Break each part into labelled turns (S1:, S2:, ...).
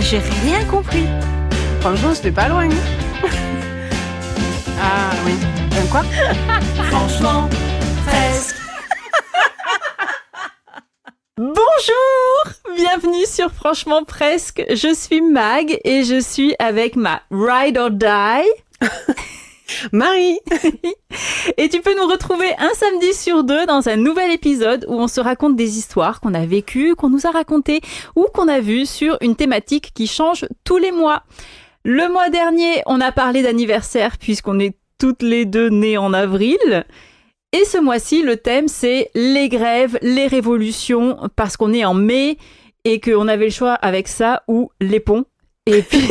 S1: J'ai rien compris.
S2: Franchement, j'étais pas loin. Ah oui. Quoi?
S1: Franchement, presque. Bonjour, bienvenue sur Franchement Presque. Je suis Mag et je suis avec ma Ride or Die.
S2: Marie.
S1: Et tu peux nous retrouver un samedi sur deux dans un nouvel épisode où on se raconte des histoires qu'on a vécues, qu'on nous a racontées ou qu'on a vues sur une thématique qui change tous les mois. Le mois dernier, on a parlé d'anniversaire puisqu'on est toutes les deux nées en avril. Et ce mois-ci, le thème, c'est les grèves, les révolutions, parce qu'on est en mai et qu'on avait le choix avec ça ou les ponts. Et puis,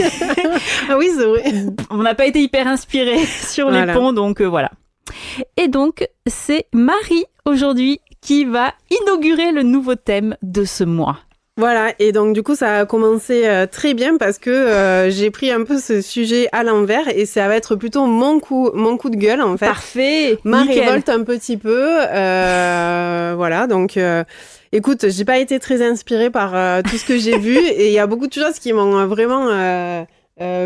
S2: Ah oui, c'est vrai.
S1: on n'a pas été hyper inspirés sur les ponts, donc voilà. Et donc, c'est Marie, aujourd'hui, qui va inaugurer le nouveau thème de ce mois.
S2: Voilà, et donc du coup ça a commencé très bien parce que j'ai pris un peu ce sujet à l'envers et ça va être plutôt mon coup de gueule en fait.
S1: Parfait,
S2: Ma
S1: nickel.
S2: révolte un petit peu, voilà, donc écoute, j'ai pas été très inspirée par tout ce que j'ai vu et il y a beaucoup de choses qui m'ont vraiment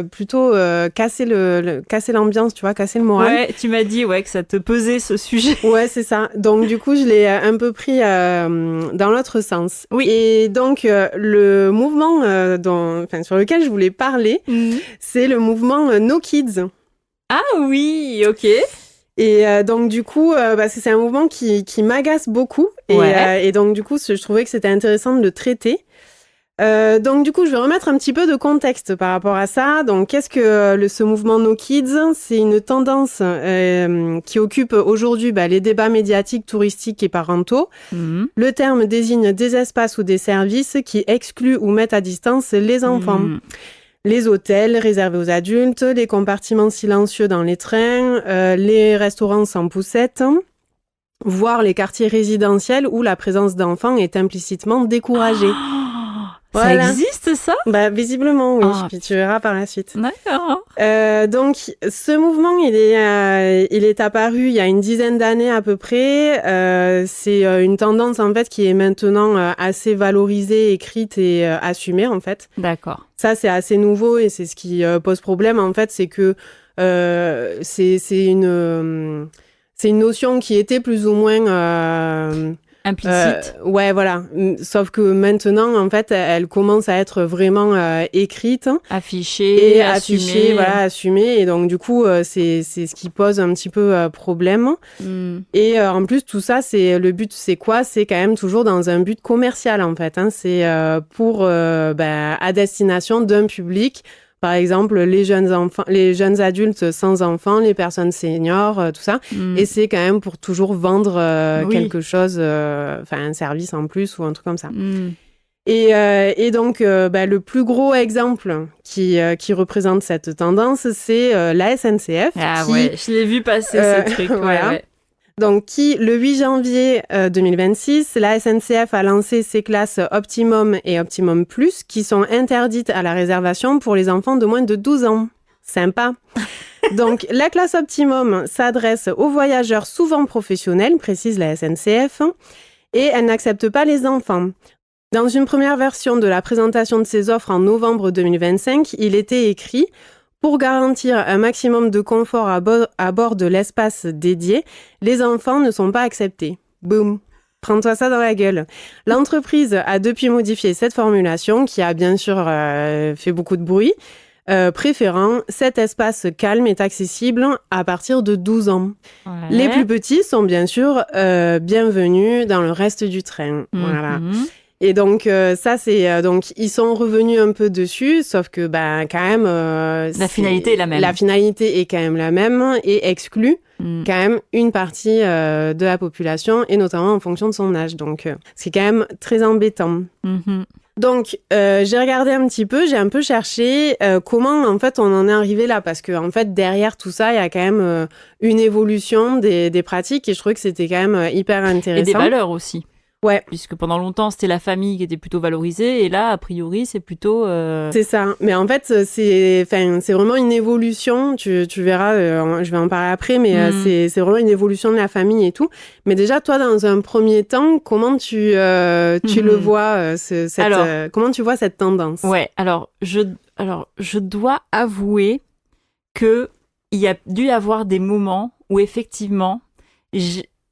S2: plutôt cassé l'ambiance, tu vois, cassé le moral.
S1: Ouais, tu m'as dit que ça te pesait ce sujet.
S2: Ouais, c'est ça. Donc du coup, je l'ai un peu pris dans l'autre sens.
S1: Oui.
S2: Et donc le mouvement sur lequel je voulais parler, c'est le mouvement No Kids.
S1: Ah oui, ok.
S2: Et donc du coup, c'est un mouvement qui m'agace beaucoup. Et donc du coup, je trouvais que c'était intéressant de le traiter. Donc du coup, je vais remettre un petit peu de contexte par rapport à ça. Donc, qu'est-ce que ce mouvement No Kids? C'est une tendance qui occupe aujourd'hui les débats médiatiques, touristiques et parentaux. Le terme désigne des espaces ou des services qui excluent ou mettent à distance les enfants. Les hôtels réservés aux adultes, les compartiments silencieux dans les trains, les restaurants sans poussette, voire les quartiers résidentiels où la présence d'enfants est implicitement découragée.
S1: Ça existe, ça?
S2: Visiblement, oui. Puis tu verras par la suite.
S1: D'accord.
S2: Donc, ce mouvement, il est apparu il y a une dizaine d'années à peu près. C'est une tendance, en fait, qui est maintenant assez valorisée, écrite et assumée, en fait.
S1: D'accord.
S2: Ça, c'est assez nouveau et c'est ce qui pose problème, en fait, c'est que c'est une notion qui était plus ou moins...
S1: implicite.
S2: Ouais, voilà. Sauf que maintenant, en fait, elle commence à être vraiment écrite.
S1: Affichée,
S2: et assumée. Et donc, du coup, c'est ce qui pose un petit peu problème. Et en plus, tout ça, le but, c'est quoi? C'est quand même toujours dans un but commercial, en fait. Hein. C'est pour à destination d'un public. Par exemple, les jeunes adultes sans enfants, les personnes seniors, tout ça. Et c'est quand même pour toujours vendre quelque chose, un service en plus ou un truc comme ça. Et donc, le plus gros exemple qui représente cette tendance, c'est la SNCF.
S1: Ah ouais, je l'ai vu passer ce truc.
S2: Voilà.
S1: Ouais.
S2: Donc, le 8 janvier 2026, la SNCF a lancé ses classes Optimum et Optimum Plus qui sont interdites à la réservation pour les enfants de moins de 12 ans. Sympa. Donc, la classe Optimum s'adresse aux voyageurs souvent professionnels, précise la SNCF, et elle n'accepte pas les enfants. Dans une première version de la présentation de ces offres en novembre 2025, il était écrit « Pour garantir un maximum de confort à bord de l'espace dédié, les enfants ne sont pas acceptés. » Boum. Prends-toi ça dans la gueule. L'entreprise a depuis modifié cette formulation qui a bien sûr fait beaucoup de bruit, préférant cet espace calme et accessible à partir de 12 ans.
S1: Ouais.
S2: Les plus petits sont bien sûr bienvenus dans le reste du train. Voilà. Et donc, ça, c'est... donc, ils sont revenus un peu dessus, sauf que, quand même...
S1: la finalité est la même.
S2: La finalité est quand même la même et exclut quand même une partie de la population, et notamment en fonction de son âge. Donc, c'est quand même très embêtant. Donc, j'ai regardé un petit peu, j'ai un peu cherché comment, en fait, on en est arrivé là. Parce que, en fait, derrière tout ça, il y a quand même une évolution des pratiques et je trouvais que c'était quand même hyper intéressant.
S1: Et des valeurs aussi.
S2: Ouais.
S1: Puisque pendant longtemps, c'était la famille qui était plutôt valorisée, et là, a priori, c'est plutôt...
S2: C'est ça. Mais en fait, c'est vraiment une évolution. Tu verras, je vais en parler après, mais c'est vraiment une évolution de la famille et tout. Mais déjà, toi, dans un premier temps, comment tu le vois, comment tu vois cette tendance?
S1: Ouais, alors, je dois avouer qu'il y a dû y avoir des moments où, effectivement,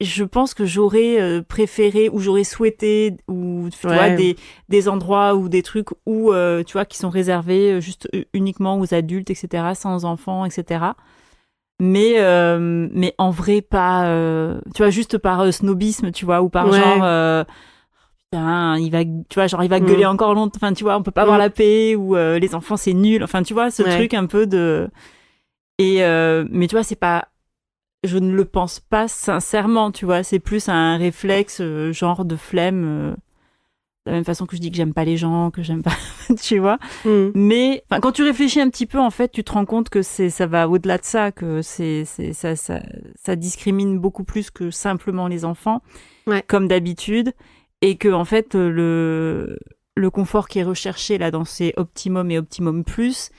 S1: je pense que j'aurais préféré ou j'aurais souhaité ou tu vois des endroits ou des trucs où tu vois qui sont réservés juste uniquement aux adultes, etc., sans enfants, etc. Mais en vrai pas tu vois, juste par snobisme, tu vois, ou par genre putain, il va gueuler encore longtemps, enfin tu vois, on peut pas avoir la paix, ou les enfants c'est nul, enfin tu vois, ce truc un peu de mais tu vois, c'est pas, je ne le pense pas sincèrement, tu vois. C'est plus un réflexe genre de flemme. De la même façon que je dis que j'aime pas les gens, que j'aime pas, tu vois. Mais quand tu réfléchis un petit peu, en fait, tu te rends compte que ça va au-delà de ça, que ça discrimine beaucoup plus que simplement les enfants, comme d'habitude. Et que, en fait, le confort qui est recherché là dans ces Optimum et Optimum Plus,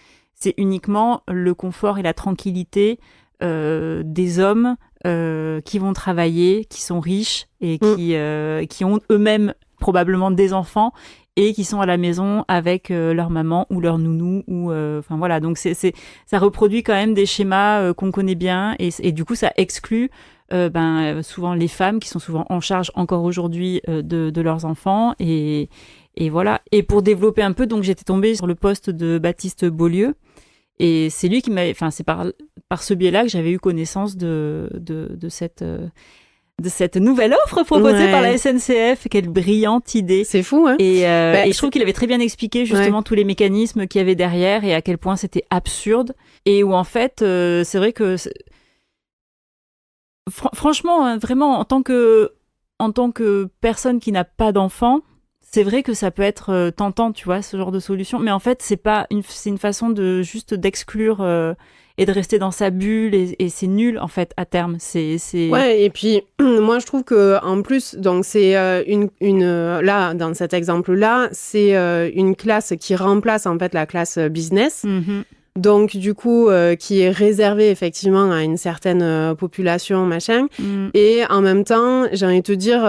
S1: c'est uniquement le confort et la tranquillité des hommes qui vont travailler, qui sont riches et qui ont eux-mêmes probablement des enfants et qui sont à la maison avec leur maman ou leur nounou, ou enfin voilà, donc ça reproduit quand même des schémas qu'on connaît bien, et du coup ça exclut souvent les femmes qui sont souvent en charge encore aujourd'hui de leurs enfants, et voilà. Et pour développer un peu, donc j'étais tombée sur le post de Baptiste Beaulieu. Et c'est lui qui m'avait, enfin c'est par ce biais-là que j'avais eu connaissance de cette nouvelle offre proposée par la SNCF. Quelle brillante idée!
S2: C'est fou, hein?
S1: Et je trouve qu'il avait très bien expliqué justement tous les mécanismes qu'il y avait derrière et à quel point c'était absurde, et où en fait c'est vrai que franchement, hein, vraiment en tant que personne qui n'a pas d'enfant, c'est vrai que ça peut être tentant, tu vois, ce genre de solution. Mais en fait, c'est une façon de juste d'exclure et de rester dans sa bulle, et c'est nul en fait à terme.
S2: Ouais, et puis moi je trouve que en plus, donc c'est là dans cet exemple-là, c'est une classe qui remplace en fait la classe business. Donc, du coup, qui est réservé effectivement à une certaine population, machin. Et en même temps, j'ai envie de te dire,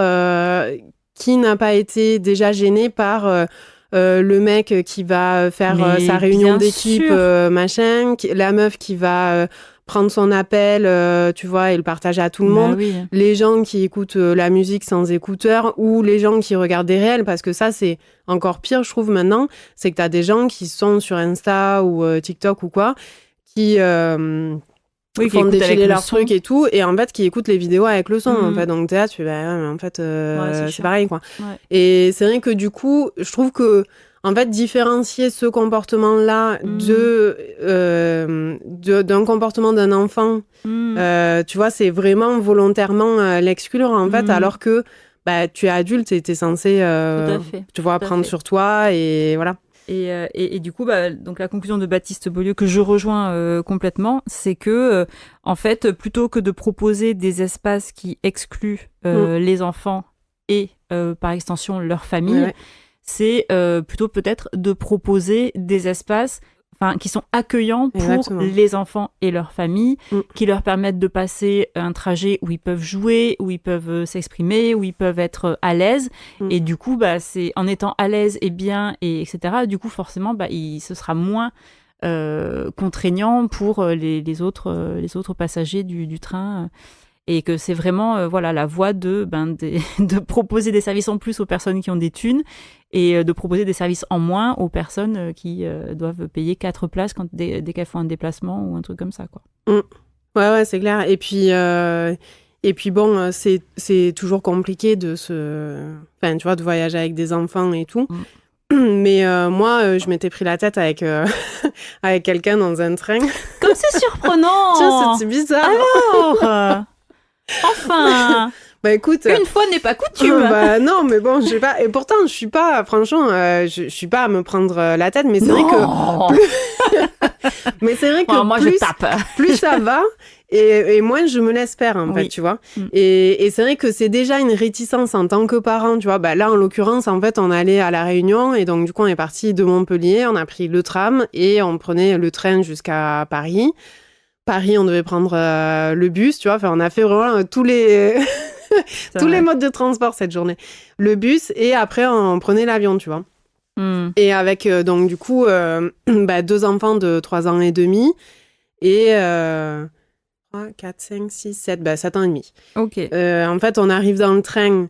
S2: qui n'a pas été déjà gêné par le mec qui va faire sa réunion d'équipe, machin, la meuf qui va prendre son appel, tu vois, et le partager à tout le monde.
S1: Oui.
S2: Les gens qui écoutent la musique sans écouteurs, ou les gens qui regardent des réels, parce que ça, c'est encore pire, je trouve, maintenant. C'est que t'as des gens qui sont sur Insta ou TikTok ou quoi, qui font défiler leurs trucs et tout, et en fait, qui écoutent les vidéos avec le son, en fait. Donc, t'es là, tu fais, mais en fait, c'est pareil, quoi. Ouais. Et c'est vrai que du coup, je trouve que en fait, différencier ce comportement-là d'un comportement d'un enfant, tu vois, c'est vraiment volontairement l'exclure, en fait, alors que tu es adulte et tu es censé, tu vois, prendre sur toi, et voilà.
S1: Et du coup, donc la conclusion de Baptiste Beaulieu, que je rejoins complètement, c'est que, en fait, plutôt que de proposer des espaces qui excluent les enfants et, par extension, leur famille, c'est plutôt peut-être de proposer des espaces qui sont accueillants pour les enfants et leurs familles, qui leur permettent de passer un trajet où ils peuvent jouer, où ils peuvent s'exprimer, où ils peuvent être à l'aise. Et du coup, c'est en étant à l'aise et bien, et etc., du coup, forcément, ce sera moins contraignant pour les autres passagers du train. Et que c'est vraiment la voie de proposer des services en plus aux personnes qui ont des thunes, et de proposer des services en moins aux personnes qui doivent payer 4 places dès qu'elles font un déplacement ou un truc comme ça, quoi.
S2: Ouais, c'est clair. Et puis bon, c'est toujours compliqué de tu vois, de voyager avec des enfants et tout. Mais moi, je m'étais pris la tête avec avec quelqu'un dans un train.
S1: Comme c'est surprenant.
S2: Tiens, c'est bizarre.
S1: Alors enfin.
S2: Bah écoute,
S1: Une fois n'est pas coutume.
S2: bah non, mais bon, je sais pas. Et pourtant, je suis pas, franchement, je suis pas à me prendre la tête, mais c'est vrai que, mais c'est vrai que
S1: Moi, je tape.
S2: plus ça va. Et moins je me laisse faire, en fait, tu vois. Et c'est vrai que c'est déjà une réticence en tant que parent, tu vois. Bah, là, en l'occurrence, en fait, on allait à La Réunion et donc, du coup, on est parti de Montpellier, on a pris le tram et on prenait le train jusqu'à Paris. Paris, on devait prendre le bus, tu vois. Enfin, on a fait vraiment tous les modes de transport cette journée. Le bus et après, on prenait l'avion, tu vois. Et avec, donc, du coup, 2 enfants de 3 ans et demi et... 3, 4, 5, 6, 7, 7 ans et demi.
S1: Ok.
S2: En fait, on arrive dans le train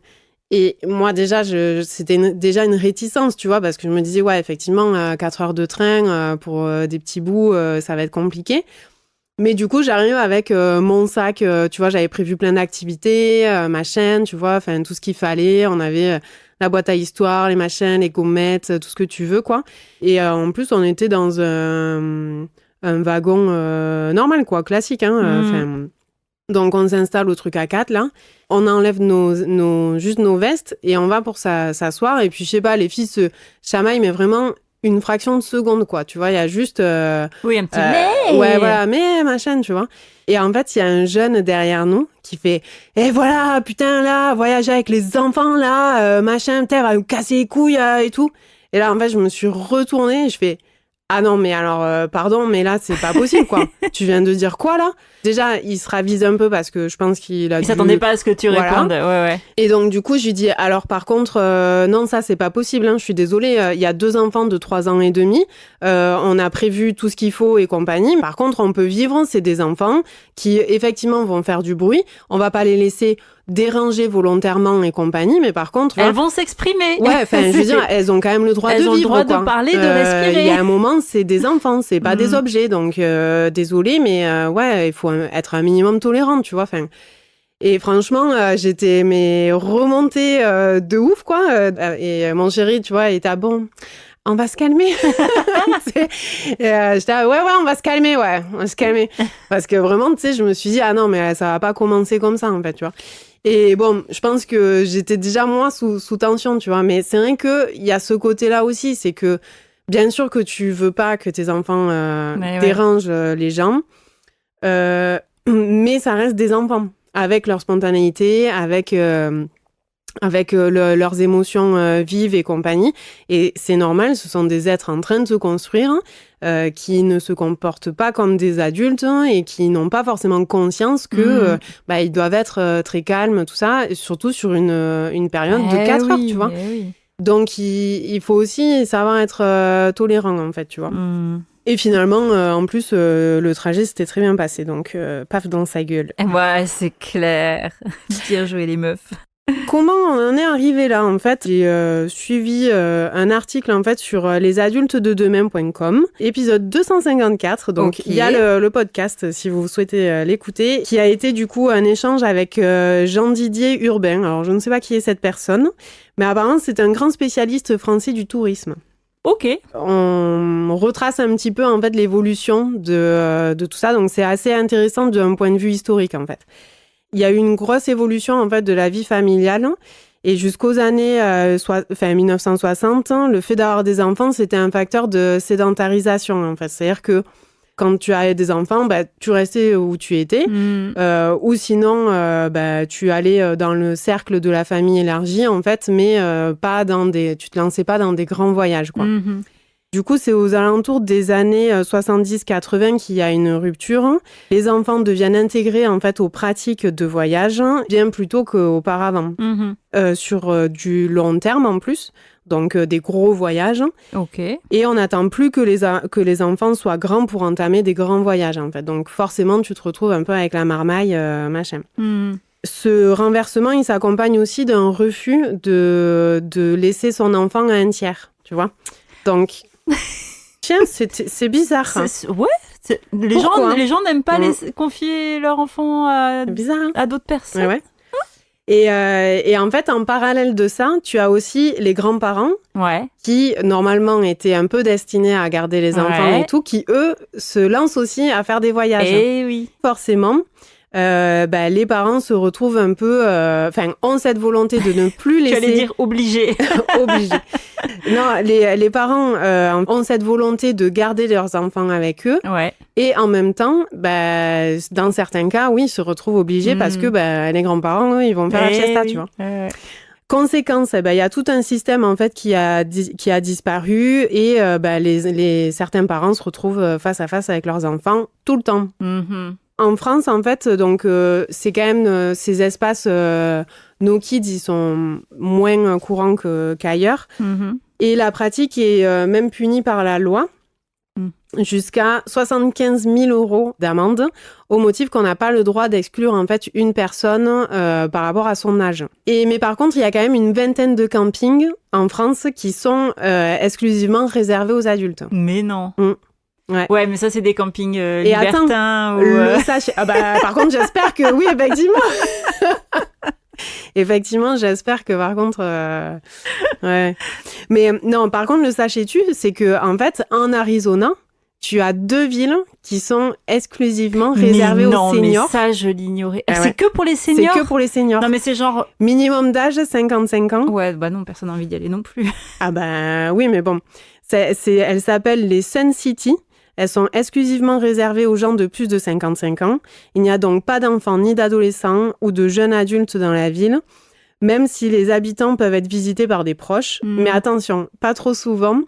S2: et moi, déjà, c'était déjà une réticence, tu vois, parce que je me disais, ouais, effectivement, 4 heures de train pour des petits bouts, ça va être compliqué. Mais du coup, j'arrive avec mon sac, tu vois, j'avais prévu plein d'activités, ma chaîne, tu vois, enfin, tout ce qu'il fallait. On avait la boîte à histoire, les machins, les gommettes, tout ce que tu veux, quoi. Et en plus, on était dans un wagon normal, quoi, classique. Hein, donc, on s'installe au truc à 4, là. On enlève juste nos vestes et on va pour s'asseoir. Et puis, je sais pas, les filles se chamaillent, mais vraiment une fraction de seconde, quoi. Tu vois, il y a juste...
S1: oui, un petit mais...
S2: Ouais, voilà, mais machin, tu vois. Et en fait, il y a un jeune derrière nous qui fait « Eh voilà, putain, là, voyager avec les enfants, là, machin, putain, va nous casser les couilles et tout. » Et là, en fait, je me suis retournée et je fais... Ah non, mais alors, pardon, mais là, c'est pas possible, quoi. Tu viens de dire quoi, là? Déjà, il se ravise un peu parce que je pense qu'il a
S1: Il s'attendait pas à ce que tu répondes, ouais.
S2: Et donc, du coup, je lui dis, alors, par contre, non, ça, c'est pas possible, hein, je suis désolée. Il y a 2 enfants de 3 ans et demi. On a prévu tout ce qu'il faut et compagnie. Par contre, on peut vivre, c'est des enfants qui, effectivement, vont faire du bruit. On va pas les laisser déranger volontairement et compagnie, mais par contre...
S1: Elles vont s'exprimer.
S2: Ouais, enfin, je veux dire, elles ont quand même le droit de vivre,
S1: Elles ont le droit
S2: quoi.
S1: de parler, de respirer.
S2: Il y a un moment, c'est des enfants, c'est pas des objets, donc désolée, mais ouais, il faut être un minimum tolérante, tu vois, enfin... Et franchement, j'étais remontée de ouf, quoi. Et mon chéri, tu vois, il était bon... On va se calmer. J'étais ouais, on va se calmer, on va se calmer. Parce que vraiment, tu sais, je me suis dit, ah non, mais ça va pas commencer comme ça, en fait, tu vois. Et bon, je pense que j'étais déjà, moi, sous tension, tu vois. Mais c'est vrai qu'il y a ce côté-là aussi, c'est que, bien sûr que tu veux pas que tes enfants dérangent les gens, mais ça reste des enfants, avec leur spontanéité, avec leurs émotions vives et compagnie. Et c'est normal, ce sont des êtres en train de se construire, qui ne se comportent pas comme des adultes et qui n'ont pas forcément conscience que ils doivent être très calmes, tout ça, et surtout sur une période de 4 heures, tu vois.
S1: Oui.
S2: Donc, il faut aussi savoir être tolérant, en fait, tu vois. Et finalement, en plus, le trajet s'était très bien passé. Donc, paf dans sa gueule.
S1: Ouais, c'est clair. Bien joué, les meufs.
S2: Comment on en est arrivé là, en fait? J'ai suivi un article, en fait, sur lesadultesdedemain.com, épisode 254. Donc, il y a le podcast, si vous souhaitez l'écouter, qui a été, du coup, un échange avec Jean-Didier Urbain. Alors, je ne sais pas qui est cette personne, mais apparemment, c'est un grand spécialiste français du tourisme.
S1: Ok.
S2: On retrace un petit peu, en fait, l'évolution de tout ça. Donc, c'est assez intéressant d'un point de vue historique, en fait. Il y a eu une grosse évolution, en fait, de la vie familiale. Et jusqu'aux années 1960, le fait d'avoir des enfants, c'était un facteur de sédentarisation, en fait. C'est-à-dire que quand tu avais des enfants, tu restais où tu étais. Ou sinon, tu allais dans le cercle de la famille élargie, en fait, mais tu te lançais pas dans des grands voyages, quoi. Du coup, c'est aux alentours des années 70-80 qu'il y a une rupture. Les enfants deviennent intégrés, en fait, aux pratiques de voyage, bien plus tôt qu'auparavant. Sur du long terme, en plus. Donc, des gros voyages.
S1: Ok.
S2: Et on n'attend plus que les enfants soient grands pour entamer des grands voyages, en fait. Donc, forcément, tu te retrouves un peu avec la marmaille, machin. Ce renversement, il s'accompagne aussi d'un refus de laisser son enfant à un tiers, tu vois. Donc... Tiens, c'est bizarre.
S1: Les gens n'aiment pas confier leur enfant à d'autres personnes.
S2: Ouais. Et en fait, en parallèle de ça, tu as aussi les grands-parents qui, normalement, étaient un peu destinés à garder les enfants et tout, qui, eux, se lancent aussi à faire des voyages.
S1: Et oui.
S2: Forcément, les parents se retrouvent un peu, ont cette volonté de ne plus laisser.
S1: Tu allais dire obligés.
S2: Obligés. Non, les parents ont cette volonté de garder leurs enfants avec eux.
S1: Ouais.
S2: Et en même temps, dans certains cas, oui, ils se retrouvent obligés parce que les grands-parents, eux, ils vont faire la fiesta, tu vois. Conséquence, il y a tout un système en fait qui a disparu et certains parents se retrouvent face à face avec leurs enfants tout le temps.
S1: Mm-hmm.
S2: En France, en fait, donc c'est quand même ces espaces No Kids, ils sont moins courants qu'ailleurs.
S1: Mm-hmm.
S2: Et la pratique est même punie par la loi. Jusqu'à 75 000 € d'amende au motif qu'on n'a pas le droit d'exclure en fait une personne par rapport à son âge. Mais par contre, il y a quand même une vingtaine de campings en France qui sont exclusivement réservés aux adultes.
S1: Mais non. Ouais, mais ça, c'est des campings
S2: Et
S1: libertins.
S2: Le sachet... par contre, j'espère que oui, effectivement. Effectivement, j'espère que par contre... ouais. Mais non, par contre, le sachez-tu, c'est que en fait, en Arizona, tu as 2 villes qui sont exclusivement réservées aux seniors.
S1: Mais ça, je l'ignorais.
S2: Ah,
S1: c'est que pour les seniors?
S2: C'est que pour les seniors.
S1: Non, mais c'est genre...
S2: Minimum d'âge, 55 ans.
S1: Ouais, non, personne n'a envie d'y aller non plus.
S2: Oui, mais bon. Elles s'appellent les Sun City. Elles sont exclusivement réservées aux gens de plus de 55 ans. Il n'y a donc pas d'enfants ni d'adolescents ou de jeunes adultes dans la ville, même si les habitants peuvent être visités par des proches. Mais attention, pas trop souvent.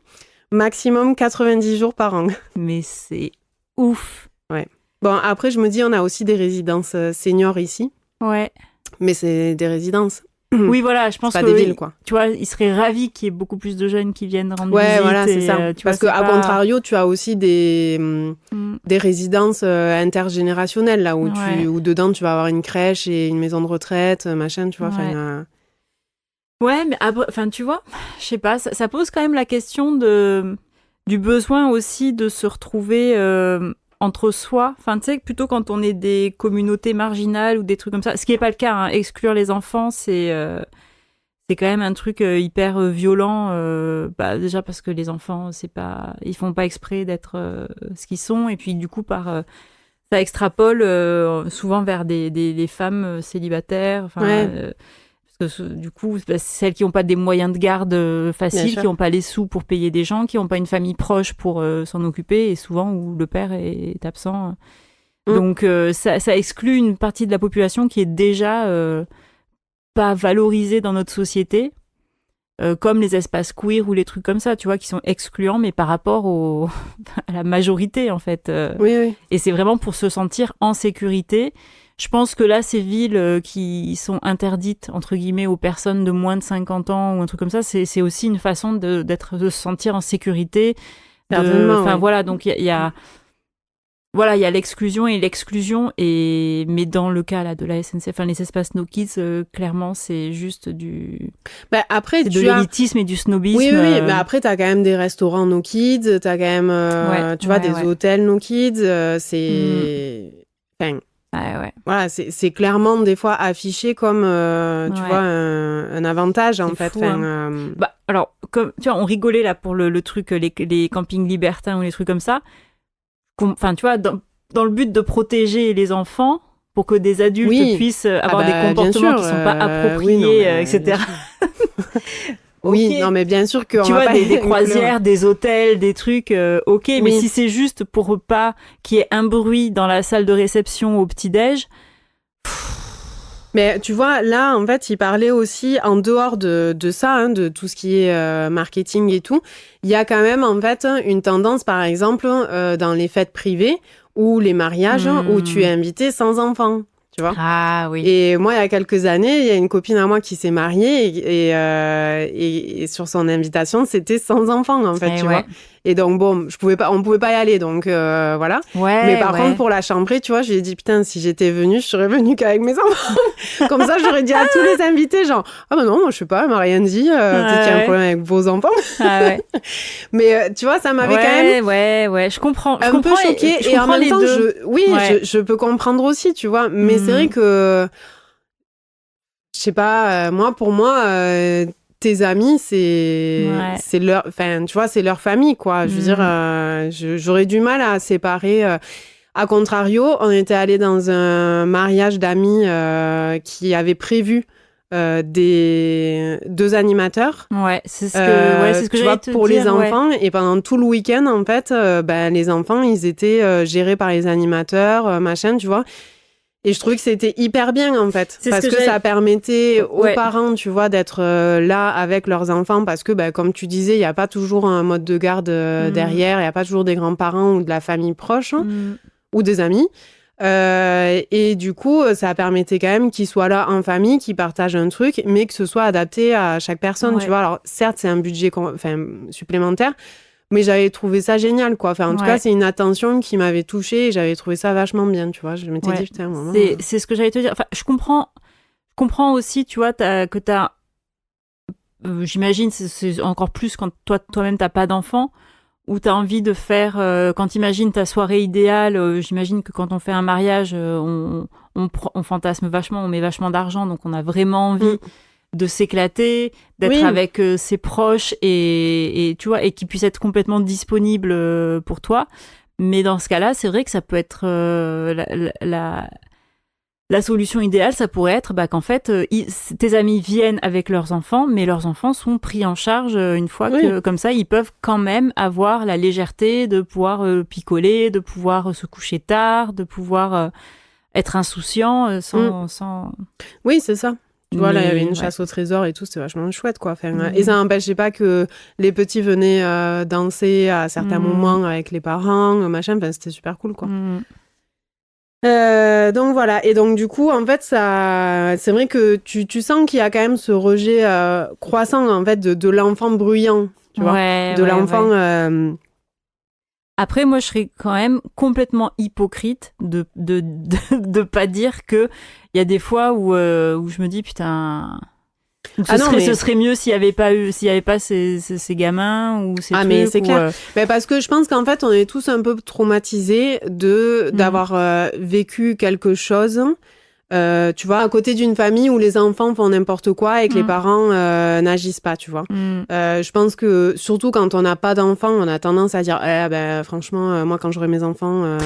S2: Maximum 90 jours par an.
S1: Mais c'est ouf.
S2: Ouais. Bon, après, je me dis, on a aussi des résidences seniors ici.
S1: Ouais.
S2: Mais c'est des résidences.
S1: Oui, voilà, je pense
S2: pas
S1: que
S2: des villes, quoi.
S1: Tu vois, ils seraient ravis qu'il y ait beaucoup plus de jeunes qui viennent rendre
S2: visite.
S1: Ouais,
S2: voilà, c'est ça. Parce qu'à contrario, tu as aussi des résidences intergénérationnelles, là, où dedans, tu vas avoir une crèche et une maison de retraite, machin, tu vois.
S1: Ouais. Ouais, mais après, tu vois, je sais pas, ça pose quand même la question du besoin aussi de se retrouver entre soi. Enfin, tu sais, plutôt quand on est des communautés marginales ou des trucs comme ça, ce qui n'est pas le cas, hein. Exclure les enfants, c'est quand même un truc hyper violent. Déjà parce que les enfants, ils font pas exprès d'être ce qu'ils sont, et puis du coup ça extrapole souvent vers des femmes célibataires. Parce que du coup, c'est celles qui n'ont pas des moyens de garde faciles, qui n'ont pas les sous pour payer des gens, qui n'ont pas une famille proche pour s'en occuper, et souvent où le père est absent. Donc ça exclut une partie de la population qui est déjà pas valorisée dans notre société, comme les espaces queer ou les trucs comme ça, tu vois, qui sont excluants, mais par rapport à la majorité, en fait.
S2: Oui.
S1: Et c'est vraiment pour se sentir en sécurité. Je pense que là, ces villes qui sont interdites, entre guillemets, aux personnes de moins de 50 ans ou un truc comme ça, c'est aussi une façon de se sentir en sécurité. Voilà, donc il y a l'exclusion et l'exclusion, mais dans le cas là, de la SNCF, les espaces No Kids, clairement, c'est juste de l'élitisme et du snobisme.
S2: Oui, mais après, tu as quand même des restaurants No Kids, tu as quand même des hôtels No Kids, Voilà, c'est clairement des fois affiché comme tu vois un avantage en fait.
S1: Fou, alors comme tu vois, on rigolait là pour le truc les campings libertins ou les trucs comme ça. Enfin tu vois, dans le but de protéger les enfants pour que des adultes puissent avoir des comportements qui sont pas appropriés, etc.
S2: Oui,
S1: okay.
S2: Non, mais bien sûr que...
S1: Tu vois, des croisières, des hôtels, des trucs, mais si c'est juste pour pas qu'il y ait un bruit dans la salle de réception au petit-déj...
S2: Mais tu vois, là, en fait, il parlait aussi, en dehors de ça, de tout ce qui est marketing et tout, il y a quand même, en fait, une tendance, par exemple, dans les fêtes privées ou les mariages, où tu es invité sans enfant. Tu vois.
S1: Ah oui.
S2: Et moi, il y a quelques années, il y a une copine à moi qui s'est mariée et sur son invitation, c'était sans enfant, en fait, tu vois. Et donc, bon, on pouvait pas y aller, donc voilà.
S1: Ouais,
S2: mais par contre, pour la chambrée, tu vois, je lui ai dit, putain, si j'étais venue, je serais venue qu'avec mes enfants. Comme ça, j'aurais dit à tous les invités, genre, ah ben non, moi, je sais pas, elle m'a rien dit, peut-être qu'il y a un problème avec vos enfants. Mais tu vois, ça m'avait quand même...
S1: Ouais, je comprends.
S2: Un peu choquée, et en même temps, je peux comprendre aussi, tu vois, mais c'est vrai que, je sais pas, pour moi, tes amis, c'est leur, enfin, tu vois, c'est leur famille, quoi. Je veux dire, j'aurais du mal à séparer. À contrario, on était allé dans un mariage d'amis qui avait prévu des 2 animateurs.
S1: Ouais, c'est ce que
S2: tu
S1: j'allais
S2: vois,
S1: te
S2: pour
S1: dire.
S2: les enfants. Et pendant tout le week-end, en fait, les enfants, ils étaient gérés par les animateurs, machin, tu vois. Et je trouvais que c'était hyper bien, en fait. Parce que ça permettait aux parents, tu vois, d'être là avec leurs enfants. Parce que, comme tu disais, il n'y a pas toujours un mode de garde derrière. Il n'y a pas toujours des grands-parents ou de la famille proche ou des amis. Et du coup, ça permettait quand même qu'ils soient là en famille, qu'ils partagent un truc, mais que ce soit adapté à chaque personne, tu vois. Alors, certes, c'est un budget supplémentaire, mais j'avais trouvé ça génial, quoi. Enfin, en tout cas, c'est une attention qui m'avait touchée et j'avais trouvé ça vachement bien, tu vois. Je m'étais dit, putain, maman...
S1: C'est ce que j'allais te dire. Enfin, je comprends aussi, tu vois, que t'as... j'imagine, c'est encore plus quand toi-même, t'as pas d'enfant, où tu as envie de faire, quand tu imagines ta soirée idéale, j'imagine que quand on fait un mariage, on fantasme vachement, on met vachement d'argent, donc on a vraiment envie de s'éclater, d'être avec ses proches et tu vois, et qui puisse être complètement disponible pour toi. Mais dans ce cas-là, c'est vrai que ça peut être la solution idéale, ça pourrait être qu'en fait, tes amis viennent avec leurs enfants, mais leurs enfants sont pris en charge une fois que, comme ça, ils peuvent quand même avoir la légèreté de pouvoir picoler, de pouvoir se coucher tard, de pouvoir être insouciant sans...
S2: Oui, c'est ça. Tu vois, là, il y avait une chasse au trésor et tout, c'était vachement chouette, quoi. Enfin, et ça n'empêchait pas que les petits venaient danser à certains moments avec les parents, machin. Enfin, c'était super cool, quoi. Donc voilà, et donc du coup en fait c'est vrai que tu sens qu'il y a quand même ce rejet croissant en fait de l'enfant bruyant, tu vois, de l'enfant.
S1: Après moi je serais quand même complètement hypocrite de pas dire que il y a des fois où je me dis putain. Ce serait mieux s'il y avait pas ces gamins ou ces trucs.
S2: Mais c'est clair. Parce que je pense qu'en fait, on est tous un peu traumatisés d'avoir vécu quelque chose. Tu vois, à côté d'une famille où les enfants font n'importe quoi et que les parents n'agissent pas, tu vois. Je pense que surtout quand on n'a pas d'enfants, on a tendance à dire franchement, moi quand j'aurai mes enfants,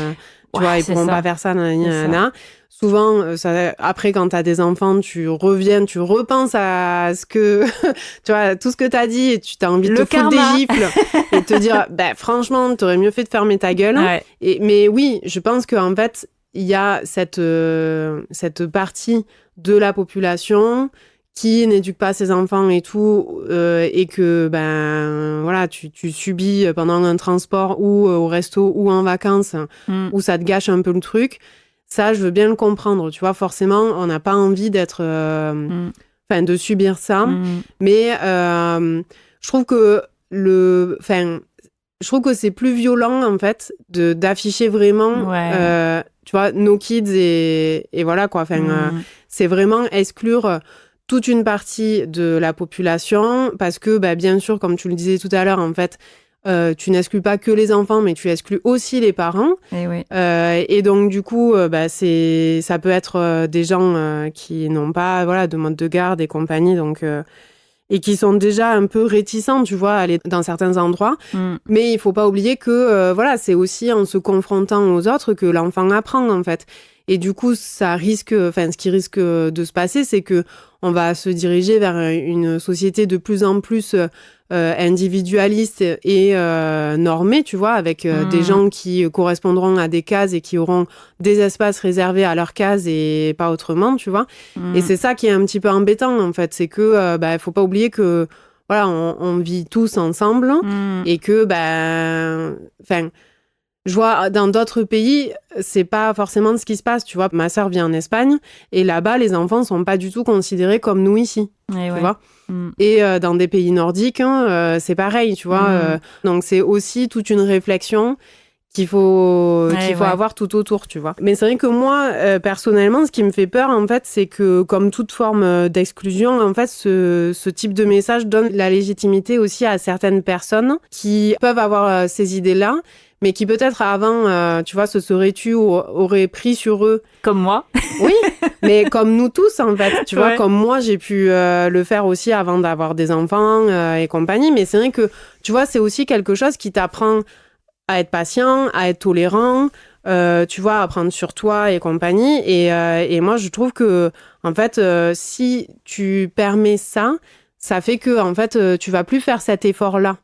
S2: tu vois, ils pourront pas faire ça, nanana. Souvent, après, quand t'as des enfants, tu repenses à ce que, tu vois, tout ce que t'as dit et tu t'as envie de te foutre des gifles et de te dire, franchement, t'aurais mieux fait de fermer ta gueule. Ouais. Mais oui, je pense qu'en fait, il y a cette partie de la population qui n'éduque pas ses enfants et tout, et que, voilà, tu subis pendant un transport ou au resto ou en vacances, où ça te gâche un peu le truc. Ça, je veux bien le comprendre, tu vois. Forcément, on n'a pas envie d'être... de subir ça. Mais je trouve que c'est plus violent, en fait, d'afficher vraiment, tu vois, nos kids et voilà, quoi. C'est vraiment exclure toute une partie de la population parce que, bien sûr, comme tu le disais tout à l'heure, en fait, tu n'exclus pas que les enfants, mais tu exclus aussi les parents. Et donc, du coup, ça peut être des gens qui n'ont pas de mode de garde et compagnie, donc, et qui sont déjà un peu réticents, tu vois, à aller dans certains endroits. Mais il ne faut pas oublier que c'est aussi en se confrontant aux autres que l'enfant apprend, en fait. Et du coup, ce qui risque de se passer, c'est que on va se diriger vers une société de plus en plus individualiste et normée, tu vois, avec des gens qui correspondront à des cases et qui auront des espaces réservés à leurs cases et pas autrement, tu vois. Et c'est ça qui est un petit peu embêtant, en fait. C'est que, faut pas oublier que, voilà, on vit tous ensemble et que, je vois dans d'autres pays, c'est pas forcément ce qui se passe, tu vois. Ma sœur vit en Espagne et là-bas, les enfants sont pas du tout considérés comme nous ici, tu vois. Et dans des pays nordiques, c'est pareil, tu vois. Donc c'est aussi toute une réflexion qu'il faut avoir tout autour, tu vois. Mais c'est vrai que moi, personnellement, ce qui me fait peur, en fait, c'est que comme toute forme d'exclusion, en fait, ce type de message donne la légitimité aussi à certaines personnes qui peuvent avoir ces idées-là, mais qui peut-être avant, tu vois, se seraient tues ou auraient pris sur eux.
S1: Comme moi.
S2: Oui, mais comme nous tous, en fait. Tu vois, comme moi, j'ai pu le faire aussi avant d'avoir des enfants et compagnie. Mais c'est vrai que, tu vois, c'est aussi quelque chose qui t'apprend à être patient, à être tolérant, tu vois, apprendre sur toi et compagnie. Et moi, je trouve que, en fait, si tu permets ça, ça fait que, en fait, tu vas plus faire cet effort-là.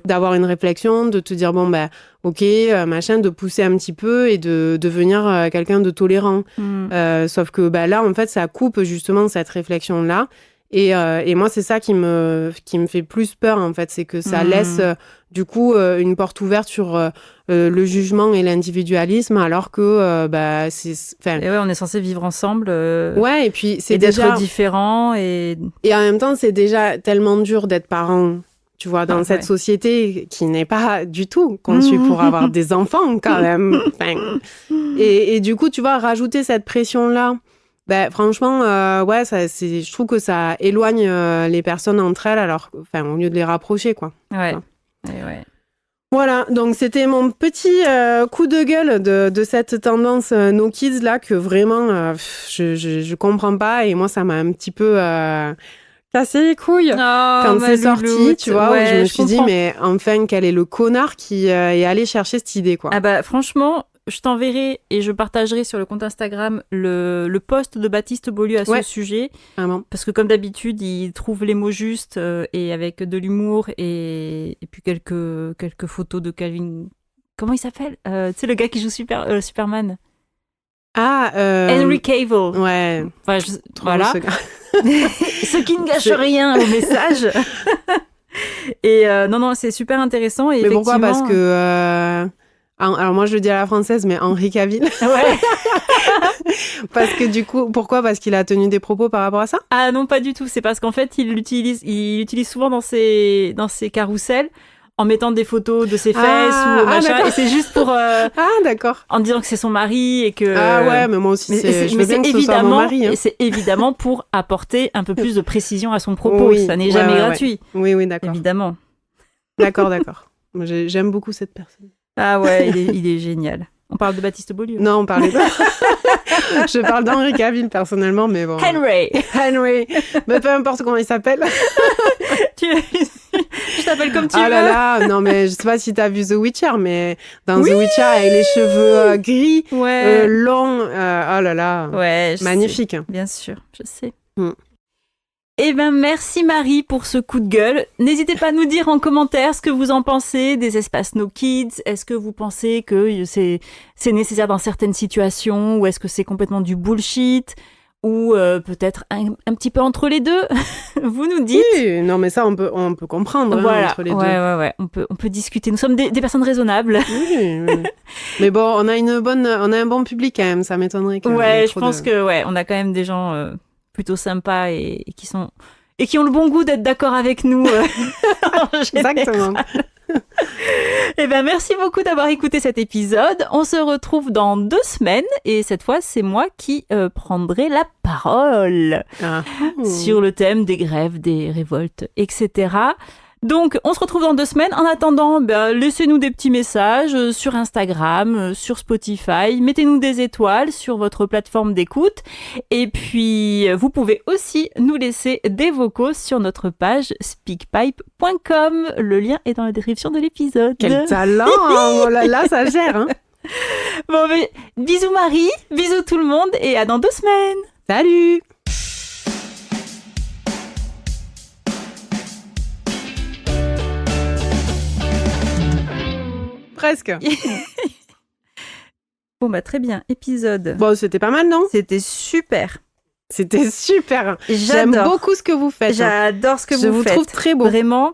S2: D'avoir une réflexion, de te dire, bon, ben, ok, machin, de pousser un petit peu et de devenir quelqu'un de tolérant. Sauf que là, en fait, ça coupe justement cette réflexion-là. Et moi, c'est ça qui me fait plus peur, en fait. C'est que ça laisse, du coup, une porte ouverte sur le jugement et l'individualisme, alors que,
S1: Et ouais, on est censé vivre ensemble.
S2: Ouais, et puis c'est
S1: et
S2: déjà...
S1: d'être différents. Et
S2: en même temps, c'est déjà tellement dur d'être parent, tu vois, dans cette société qui n'est pas du tout conçue pour avoir des enfants, quand même. Et du coup, tu vois, rajouter cette pression-là, franchement, ouais, je trouve que ça éloigne les personnes entre elles, alors, au lieu de les rapprocher, quoi.
S1: Ouais. Ouais.
S2: Voilà, donc c'était mon petit coup de gueule de cette tendance No Kids là, que vraiment je comprends pas, et moi ça m'a un petit peu cassé les couilles quand c'est sorti, tu vois, où je me suis dit mais enfin quel est le connard qui est allé chercher cette idée, quoi.
S1: Ah franchement, je t'enverrai et je partagerai sur le compte Instagram le post de Baptiste Beaulieu à ce sujet.
S2: Vraiment.
S1: Parce que comme d'habitude, il trouve les mots justes et avec de l'humour et puis quelques photos de Calvin. Comment il s'appelle tu sais, le gars qui joue Superman. Henry Cavill.
S2: Ouais.
S1: Enfin, voilà.
S2: Ce gars.
S1: Ce qui ne gâche rien au message. Et non, c'est super intéressant. Et
S2: mais pourquoi ? Parce que... alors moi je le dis à la française, mais Henry Cavill.
S1: Ouais.
S2: Parce que du coup, pourquoi ? Parce qu'il a tenu des propos par rapport à ça ?
S1: Ah non, pas du tout. C'est parce qu'en fait, il l'utilise souvent dans ses carousels en mettant des photos de ses fesses ou machin.
S2: D'accord.
S1: Et c'est juste pour...
S2: d'accord.
S1: En disant que c'est son mari et que...
S2: Ah ouais, mais moi aussi, je veux bien que ce soit mon mari. Hein.
S1: C'est évidemment pour apporter un peu plus de précision à son propos.
S2: Oui,
S1: ça n'est jamais gratuit.
S2: Ouais. Oui, d'accord.
S1: Évidemment.
S2: D'accord. Moi, j'aime beaucoup cette personne.
S1: Ah ouais, il est génial. On parle de Baptiste Beaulieu.
S2: Non, on parlait pas. Je parle d'Henry Cavill personnellement, mais bon.
S1: Henry.
S2: Mais peu importe comment il s'appelle.
S1: Je t'appelle comme tu veux.
S2: Ah là là, non mais je sais pas si t'as vu The Witcher, mais dans The Witcher, avec les cheveux gris, longs, oh là là, magnifique.
S1: Bien sûr, je sais. Eh bien, merci Marie pour ce coup de gueule. N'hésitez pas à nous dire en commentaire ce que vous en pensez des espaces No Kids. Est-ce que vous pensez que c'est nécessaire dans certaines situations, ou est-ce que c'est complètement du bullshit, ou peut-être un petit peu entre les deux? Vous nous dites.
S2: Oui, non mais ça on peut comprendre,
S1: voilà.
S2: Entre les deux.
S1: Ouais. On peut discuter. Nous sommes des personnes raisonnables.
S2: Oui. Mais bon, on a un bon public quand même. Ça m'étonnerait que.
S1: Ouais, je pense que on a quand même des gens plutôt sympas et qui ont le bon goût d'être d'accord avec nous.
S2: Exactement.
S1: Eh bien, merci beaucoup d'avoir écouté cet épisode. On se retrouve dans 2 semaines et cette fois, c'est moi qui prendrai la parole sur le thème des grèves, des révoltes, etc. Donc, on se retrouve dans 2 semaines. En attendant, laissez-nous des petits messages sur Instagram, sur Spotify. Mettez-nous des étoiles sur votre plateforme d'écoute. Et puis, vous pouvez aussi nous laisser des vocaux sur notre page speakpipe.com. Le lien est dans la description de l'épisode.
S2: Quel talent! Oh là là, ça gère, hein.
S1: Bon, mais bisous Marie, bisous tout le monde et à dans 2 semaines.
S2: Salut! Presque.
S1: Bon, très bien. Épisode.
S2: Bon, c'était pas mal, non ?
S1: C'était super.
S2: J'aime beaucoup ce que vous faites.
S1: J'adore ce que vous faites.
S2: Je vous trouve très beau.
S1: Vraiment.